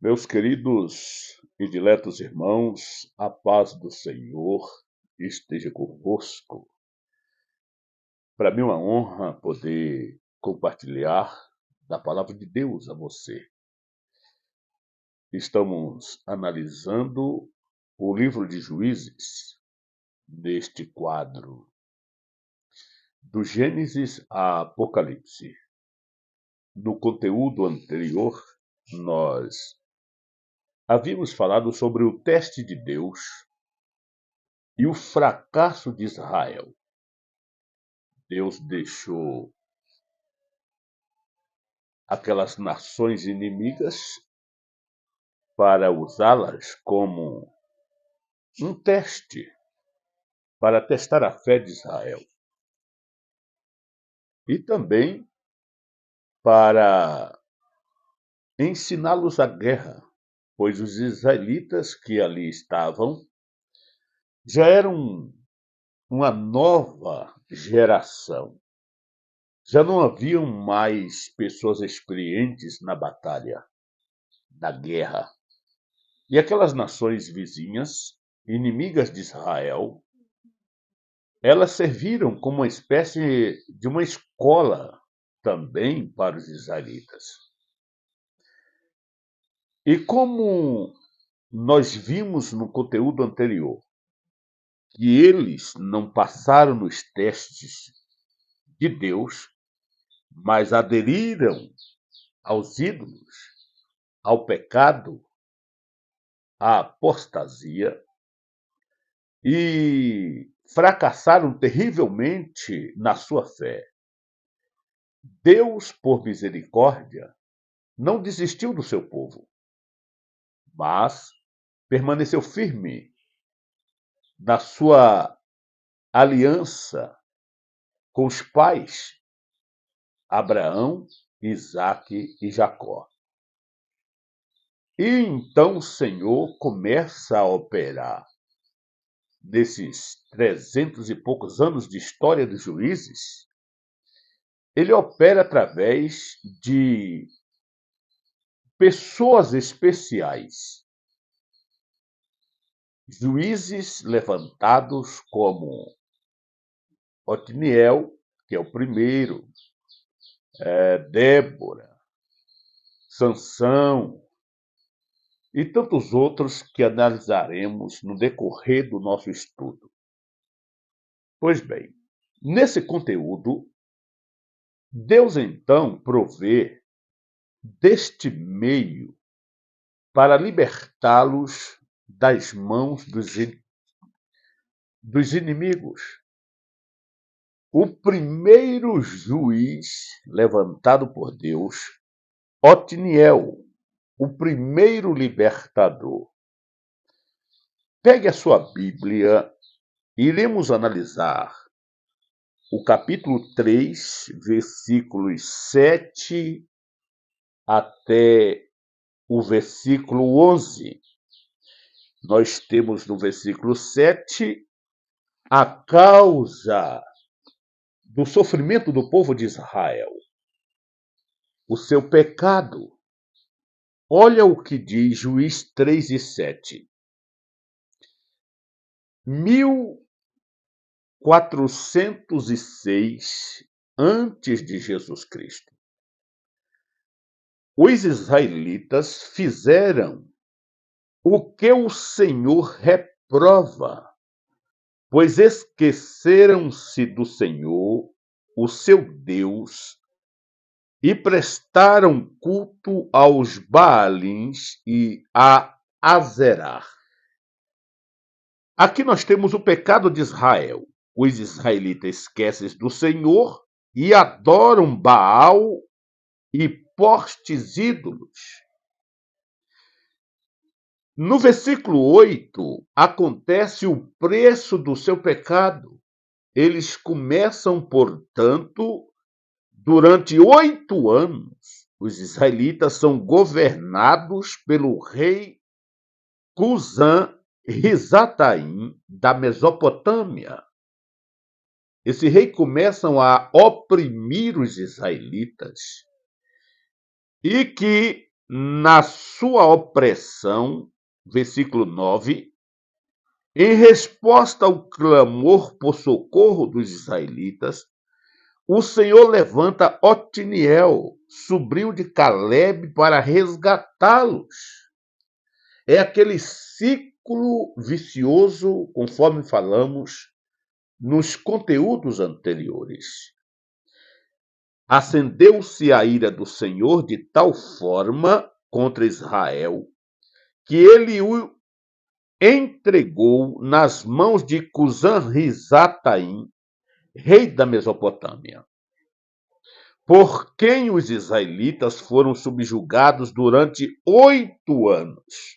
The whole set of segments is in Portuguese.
Meus queridos e diletos irmãos, a paz do Senhor esteja convosco. Para mim é uma honra poder compartilhar da palavra de Deus a você. Estamos analisando o livro de Juízes neste quadro do Gênesis a Apocalipse. No conteúdo anterior, nós havíamos falado sobre o teste de Deus e o fracasso de Israel. Deus deixou aquelas nações inimigas para usá-las como um teste, para testar a fé de Israel. E também para ensiná-los a guerra, pois os israelitas que ali estavam já eram uma nova geração. Já não haviam mais pessoas experientes na batalha, na guerra. E aquelas nações vizinhas, inimigas de Israel, elas serviram como uma espécie de uma escola também para os israelitas. E como nós vimos no conteúdo anterior, que eles não passaram nos testes de Deus, mas aderiram aos ídolos, ao pecado, à apostasia, e fracassaram terrivelmente na sua fé. Deus, por misericórdia, não desistiu do seu povo, mas permaneceu firme na sua aliança com os pais, Abraão, Isaque e Jacó. E então o Senhor começa a operar nesses 300 e poucos anos de história dos juízes. Ele opera através de pessoas especiais, juízes levantados como Otniel, que é o primeiro, Débora, Sansão e tantos outros que analisaremos no decorrer do nosso estudo. Pois bem, nesse conteúdo, Deus então provê deste meio para libertá-los das mãos dos inimigos. O primeiro juiz levantado por Deus, Otniel, o primeiro libertador. Pegue a sua Bíblia e iremos analisar o capítulo 3, versículos 7 até o versículo 11. Nós temos no versículo 7 a causa do sofrimento do povo de Israel, o seu pecado. Olha o que diz Juiz 3 e 7. 1406 antes de Jesus Cristo. Os israelitas fizeram o que o Senhor reprova, pois esqueceram-se do Senhor, o seu Deus, e prestaram culto aos Baalins e a Azerá. Aqui nós temos o pecado de Israel. Os israelitas esquecem do Senhor e adoram Baal e postes ídolos. No versículo 8, acontece o preço do seu pecado. Eles começam, portanto, durante 8 anos, os israelitas são governados pelo rei Cusã Risataim da Mesopotâmia. Esse rei começa a oprimir os israelitas e que na sua opressão, versículo 9, em resposta ao clamor por socorro dos israelitas, o Senhor levanta Otiniel, sobrinho de Caleb, para resgatá-los. É aquele ciclo vicioso, conforme falamos nos conteúdos anteriores. Acendeu-se a ira do Senhor de tal forma contra Israel que ele o entregou nas mãos de Cusã-Risataim, rei da Mesopotâmia, por quem os israelitas foram subjugados durante 8 anos.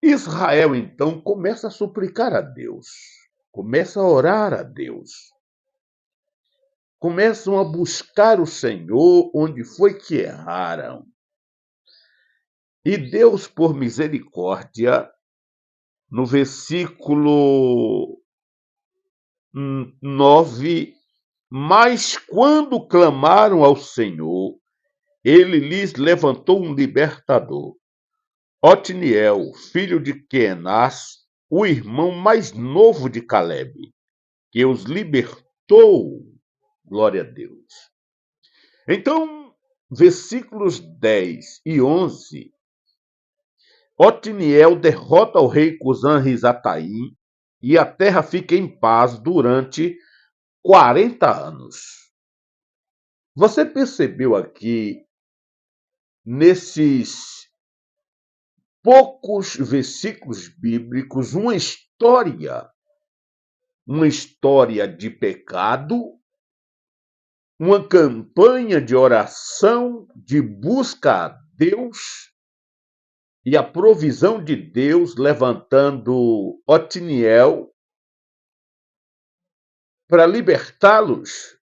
Israel, então, começa a suplicar a Deus, começa a orar a Deus, começam a buscar o Senhor onde foi que erraram. E Deus, por misericórdia, no versículo 9, mas quando clamaram ao Senhor, ele lhes levantou um libertador, Otiniel, filho de Quenaz, o irmão mais novo de Caleb, que os libertou. Glória a Deus. Então, versículos 10 e 11, Otiniel derrota o rei Cusã-Risataim e a terra fica em paz durante 40 anos. Você percebeu aqui, nesses poucos versículos bíblicos, uma história de pecado, uma campanha de oração, de busca a Deus e a provisão de Deus levantando Otiniel para libertá-los,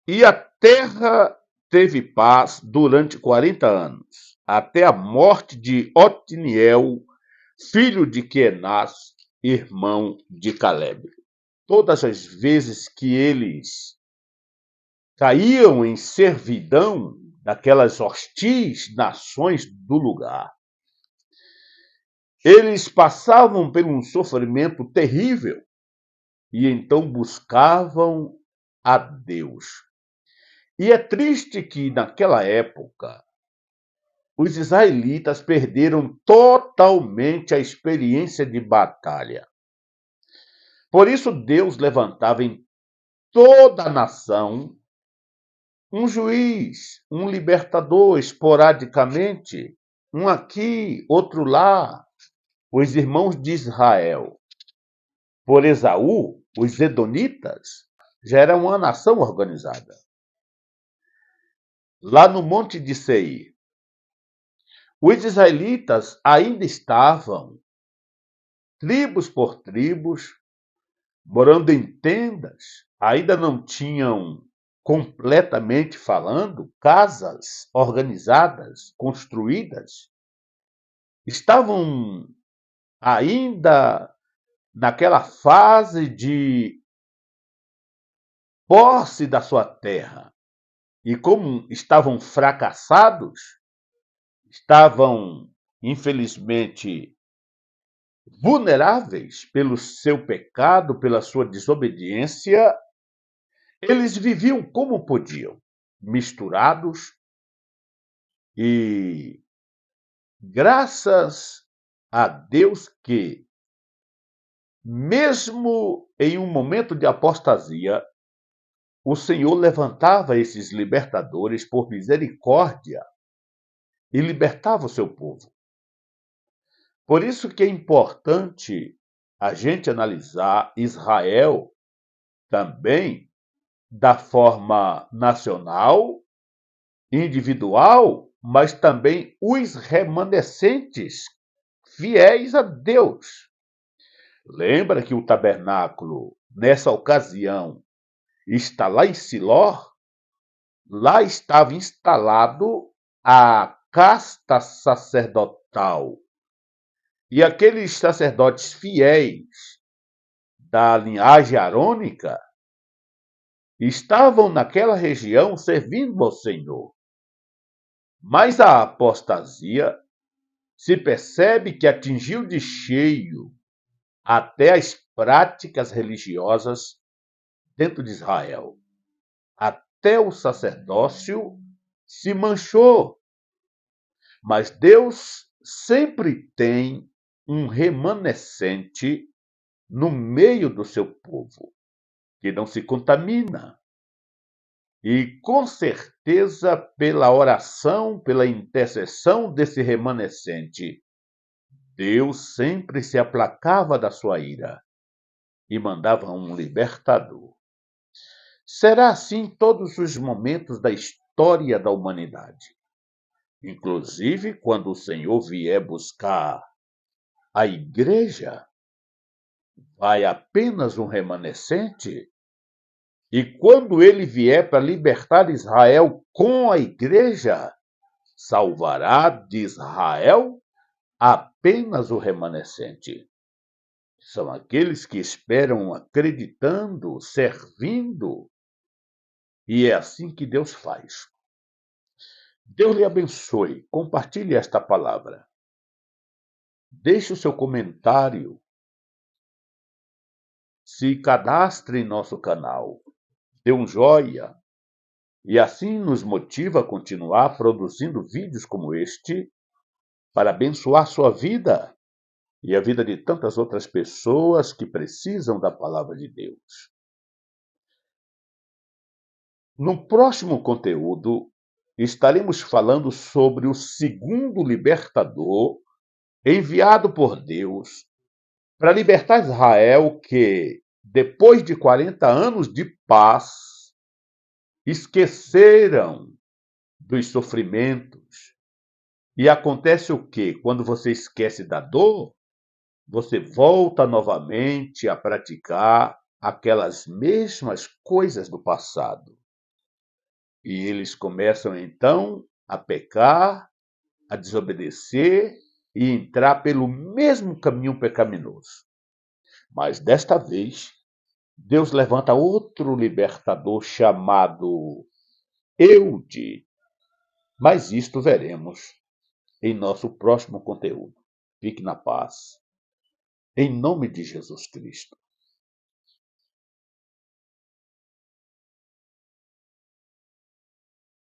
e a terra teve paz durante 40 anos, até a morte de Otiniel, filho de Quenaz, irmão de Caleb. Todas as vezes que eles caíam em servidão daquelas hostis nações do lugar, eles passavam por um sofrimento terrível e então buscavam a Deus. E é triste que, naquela época, os israelitas perderam totalmente a experiência de batalha. Por isso, Deus levantava em toda a nação um juiz, um libertador, esporadicamente, um aqui, outro lá, os irmãos de Israel. Por Esaú, os edonitas já eram uma nação organizada. Lá no Monte de Seir, os israelitas ainda estavam, tribos por tribos, morando em tendas, ainda não tinham, completamente falando, casas organizadas, construídas. Estavam ainda naquela fase de posse da sua terra. E como estavam fracassados, estavam, infelizmente, vulneráveis pelo seu pecado, pela sua desobediência, eles viviam como podiam, misturados, e graças a Deus que, mesmo em um momento de apostasia, o Senhor levantava esses libertadores por misericórdia e libertava o seu povo. Por isso que é importante a gente analisar Israel também da forma nacional, individual, mas também os remanescentes fiéis a Deus. Lembra que o tabernáculo, nessa ocasião, está lá em Siló? Lá estava instalado a casta sacerdotal. E aqueles sacerdotes fiéis da linhagem arônica estavam naquela região servindo ao Senhor. Mas a apostasia se percebe que atingiu de cheio até as práticas religiosas dentro de Israel. Até o sacerdócio se manchou. Mas Deus sempre tem um remanescente no meio do seu povo, que não se contamina. E com certeza, pela oração, pela intercessão desse remanescente, Deus sempre se aplacava da sua ira e mandava um libertador. Será assim em todos os momentos da história da humanidade. Inclusive, quando o Senhor vier buscar a igreja, vai apenas um remanescente? E quando ele vier para libertar Israel com a igreja, salvará de Israel apenas o remanescente. São aqueles que esperam acreditando, servindo, e é assim que Deus faz. Deus lhe abençoe. Compartilhe esta palavra. Deixe o seu comentário. Se cadastre em nosso canal. Dê um joinha. E assim nos motiva a continuar produzindo vídeos como este para abençoar sua vida e a vida de tantas outras pessoas que precisam da palavra de Deus. No próximo conteúdo, estaremos falando sobre o segundo libertador enviado por Deus para libertar Israel que, depois de 40 anos de paz, esqueceram dos sofrimentos. E acontece o quê? Quando você esquece da dor, você volta novamente a praticar aquelas mesmas coisas do passado. E eles começam então a pecar, a desobedecer e entrar pelo mesmo caminho pecaminoso. Mas desta vez, Deus levanta outro libertador chamado Eude. Mas isto veremos em nosso próximo conteúdo. Fique na paz. Em nome de Jesus Cristo.